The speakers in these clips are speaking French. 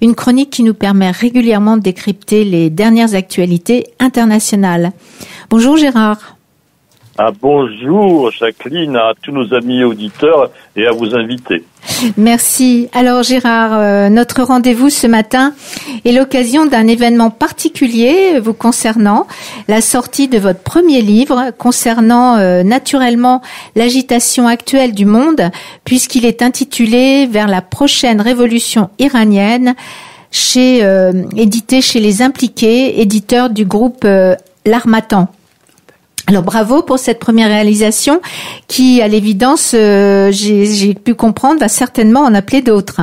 une chronique qui nous permet régulièrement de décrypter les dernières actualités internationales. Bonjour Gérard. Bonjour Jacqueline, à tous nos amis auditeurs et à vos invités. Merci. Alors Gérard, notre rendez-vous ce matin est l'occasion d'un événement particulier vous concernant, la sortie de votre premier livre concernant naturellement l'agitation actuelle du monde, puisqu'il est intitulé « Vers la prochaine révolution iranienne », édité chez Les Impliqués, éditeur du groupe L'Harmattan. Alors bravo pour cette première réalisation qui, à l'évidence, j'ai pu comprendre, va certainement en appeler d'autres.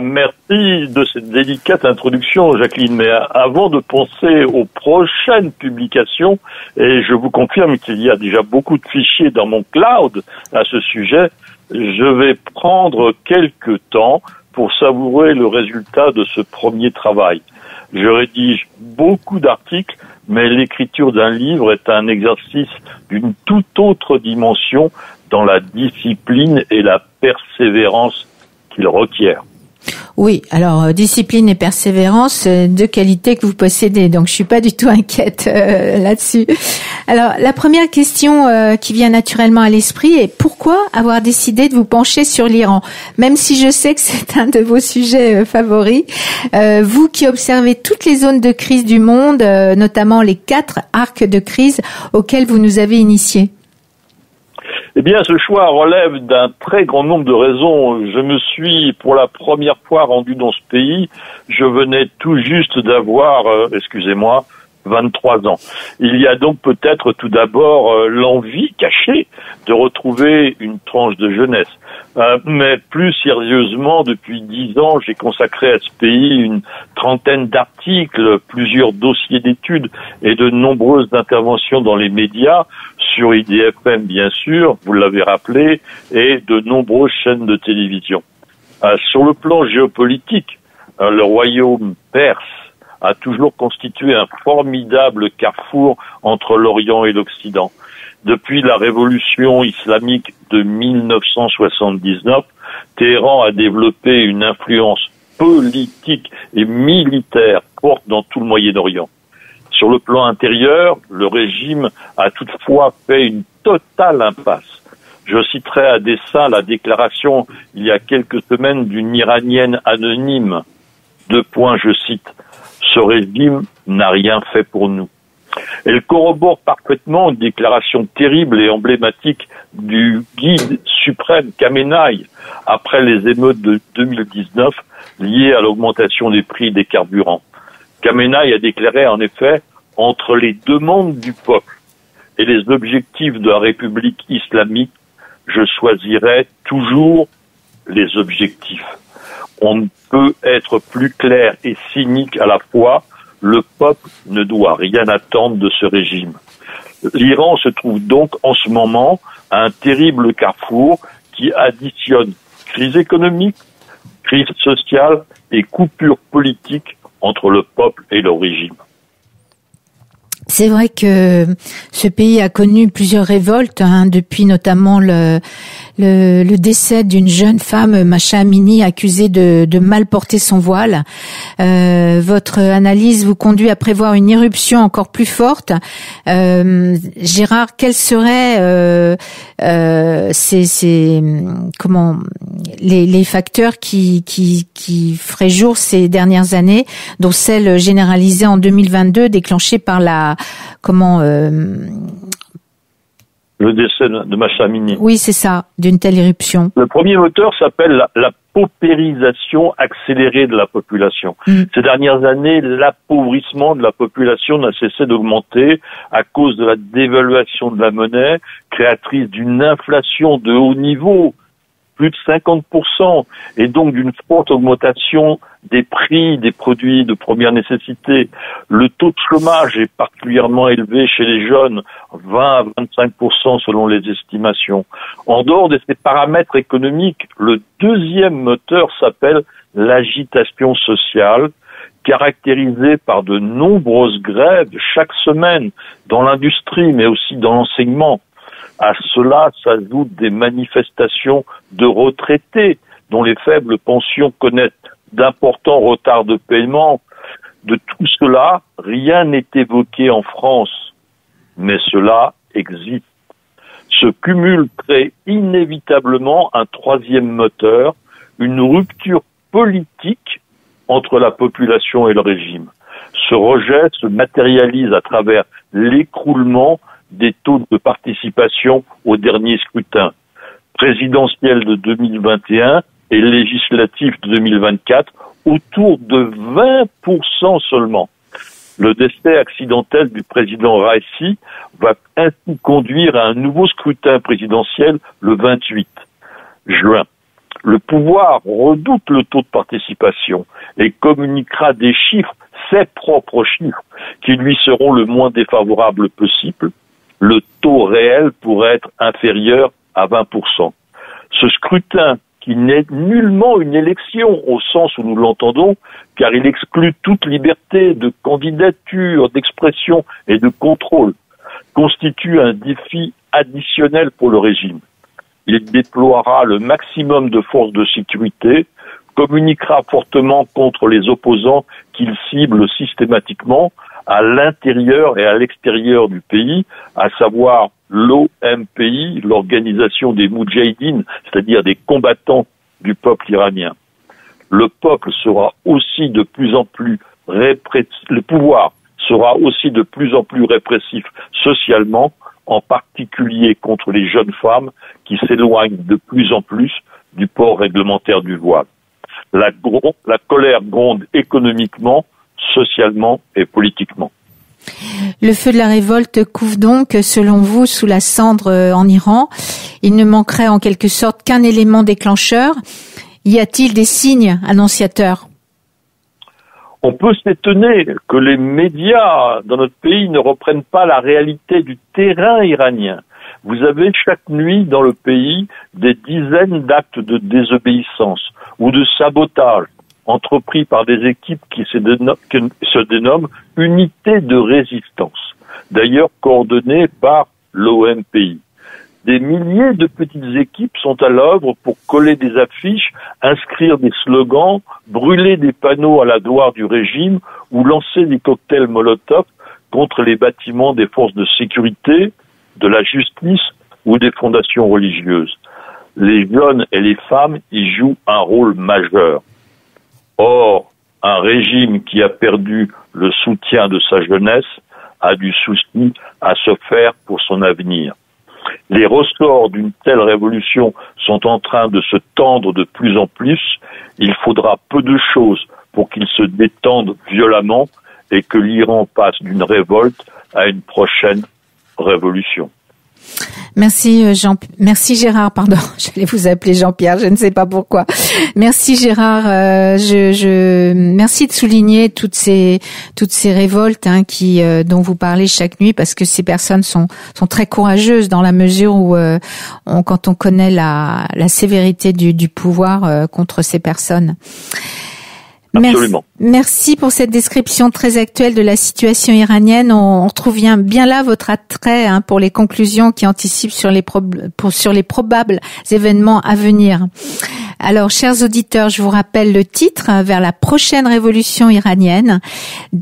Merci de cette délicate introduction, Jacqueline. Mais avant de penser aux prochaines publications, et je vous confirme qu'il y a déjà beaucoup de fichiers dans mon cloud à ce sujet, je vais prendre quelques temps pour savourer le résultat de ce premier travail. Je rédige beaucoup d'articles, mais l'écriture d'un livre est un exercice d'une toute autre dimension dans la discipline et la persévérance qu'il requiert. Oui, alors discipline et persévérance, deux qualités que vous possédez, donc je suis pas du tout inquiète là-dessus. Alors la première question qui vient naturellement à l'esprit est pourquoi avoir décidé de vous pencher sur l'Iran, même si je sais que c'est un de vos sujets favoris. Vous qui observez toutes les zones de crise du monde, notamment les 4 arcs de crise auxquels vous nous avez initiés. Eh bien, ce choix relève d'un très grand nombre de raisons. Je me suis, pour la première fois, rendu dans ce pays. Je venais tout juste d'avoir, 23 ans. Il y a donc peut-être tout d'abord l'envie cachée de retrouver une tranche de jeunesse. Mais plus sérieusement, depuis 10 ans, j'ai consacré à ce pays une trentaine d'articles, plusieurs dossiers d'études et de nombreuses interventions dans les médias, sur IDFM bien sûr, vous l'avez rappelé, et de nombreuses chaînes de télévision. Sur le plan géopolitique, le royaume perse a toujours constitué un formidable carrefour entre l'Orient et l'Occident. Depuis la révolution islamique de 1979, Téhéran a développé une influence politique et militaire forte dans tout le Moyen-Orient. Sur le plan intérieur, le régime a toutefois fait une totale impasse. Je citerai à dessein la déclaration il y a quelques semaines d'une Iranienne anonyme. Je cite, « Ce régime n'a rien fait pour nous ». Elle corrobore parfaitement une déclaration terrible et emblématique du guide suprême Khamenei après les émeutes de 2019 liées à l'augmentation des prix des carburants. Khamenei a déclaré en effet « Entre les demandes du peuple et les objectifs de la République islamique, je choisirai toujours les objectifs. On ne peut être plus clair et cynique à la fois. Le peuple ne doit rien attendre de ce régime. » L'Iran se trouve donc en ce moment à un terrible carrefour qui additionne crise économique, crise sociale et coupure politique entre le peuple et le régime. C'est vrai que ce pays a connu plusieurs révoltes, depuis notamment le décès d'une jeune femme, Mahsa Amini, accusée de mal porter son voile. Votre analyse vous conduit à prévoir une éruption encore plus forte. Gérard, quels seraient les facteurs qui feraient jour ces dernières années, dont celle généralisée en 2022 déclenchée par le décès de Mahsa Amini. Oui, c'est ça, d'une telle éruption. Le premier moteur s'appelle la paupérisation accélérée de la population. Ces dernières années, l'appauvrissement de la population n'a cessé d'augmenter à cause de la dévaluation de la monnaie, créatrice d'une inflation de haut niveau, plus de 50%, et donc d'une forte augmentation des prix des produits de première nécessité. Le taux de chômage est particulièrement élevé chez les jeunes, 20 à 25% selon les estimations. En dehors de ces paramètres économiques, le deuxième moteur s'appelle l'agitation sociale, caractérisée par de nombreuses grèves chaque semaine dans l'industrie, mais aussi dans l'enseignement. À cela s'ajoutent des manifestations de retraités, dont les faibles pensions connaissent d'importants retards de paiement. De tout cela, rien n'est évoqué en France, mais cela existe. Ce cumul crée inévitablement un troisième moteur, une rupture politique entre la population et le régime. Ce rejet se matérialise à travers l'écroulement des taux de participation au dernier scrutin présidentiel de 2021 et législatif de 2024, autour de 20% seulement. Le décès accidentel du président Raisi va ainsi conduire à un nouveau scrutin présidentiel le 28 juin. Le pouvoir redoute le taux de participation et communiquera des chiffres, ses propres chiffres, qui lui seront le moins défavorables possible. Le taux réel pourrait être inférieur à 20%. Ce scrutin, qui n'est nullement une élection au sens où nous l'entendons, car il exclut toute liberté de candidature, d'expression et de contrôle, constitue un défi additionnel pour le régime. Il déploiera le maximum de forces de sécurité, communiquera fortement contre les opposants qu'il cible systématiquement à l'intérieur et à l'extérieur du pays, à savoir l'OMPI, l'organisation des Moudjahidines, c'est-à-dire des combattants du peuple iranien. Le peuple sera aussi de plus en plus le pouvoir sera aussi de plus en plus répressif socialement, en particulier contre les jeunes femmes qui s'éloignent de plus en plus du port réglementaire du voile. La colère gronde économiquement, socialement et politiquement. Le feu de la révolte couve donc, selon vous, sous la cendre en Iran. Il ne manquerait en quelque sorte qu'un élément déclencheur. Y a-t-il des signes annonciateurs ? On peut s'étonner que les médias dans notre pays ne reprennent pas la réalité du terrain iranien. Vous avez chaque nuit dans le pays des dizaines d'actes de désobéissance ou de sabotage entrepris par des équipes qui se dénomment unités de résistance, d'ailleurs coordonnées par l'OMPI. Des milliers de petites équipes sont à l'œuvre pour coller des affiches, inscrire des slogans, brûler des panneaux à la gloire du régime ou lancer des cocktails Molotov contre les bâtiments des forces de sécurité, de la justice ou des fondations religieuses. Les jeunes et les femmes y jouent un rôle majeur. Or, un régime qui a perdu le soutien de sa jeunesse a du souci à se faire pour son avenir. Les ressorts d'une telle révolution sont en train de se tendre de plus en plus. Il faudra peu de choses pour qu'ils se détendent violemment et que l'Iran passe d'une révolte à une prochaine révolution. Merci Gérard, pardon, j'allais vous appeler Jean-Pierre, je ne sais pas pourquoi. Merci Gérard, merci de souligner toutes ces révoltes dont vous parlez chaque nuit, parce que ces personnes sont très courageuses dans la mesure où quand on connaît la sévérité du pouvoir contre ces personnes. Absolument. Merci pour cette description très actuelle de la situation iranienne. On retrouve bien là votre attrait pour les conclusions qui anticipent sur les probables événements à venir. Alors, chers auditeurs, je vous rappelle le titre, Vers la prochaine révolution iranienne,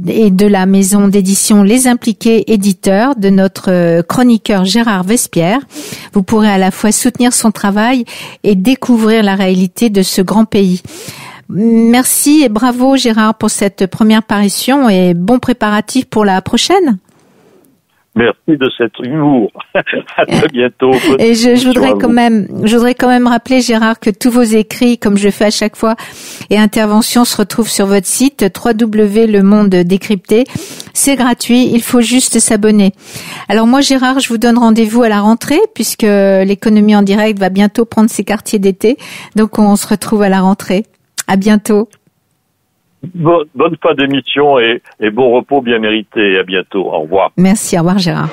et de la maison d'édition Les Impliqués éditeurs, de notre chroniqueur Gérard Vespierre. Vous pourrez à la fois soutenir son travail et découvrir la réalité de ce grand pays. Merci et bravo Gérard pour cette première parution et bon préparatif pour la prochaine. Merci de cet humour. À très bientôt. Et je voudrais quand même rappeler Gérard que tous vos écrits, comme je fais à chaque fois, et interventions se retrouvent sur votre site www.lemonde décrypté. C'est gratuit, il faut juste s'abonner. Alors moi Gérard, je vous donne rendez-vous à la rentrée puisque l'économie en direct va bientôt prendre ses quartiers d'été. Donc on se retrouve à la rentrée. À bientôt. Bonne fin d'émission et bon repos bien mérité. À bientôt. Au revoir. Merci. Au revoir, Gérard.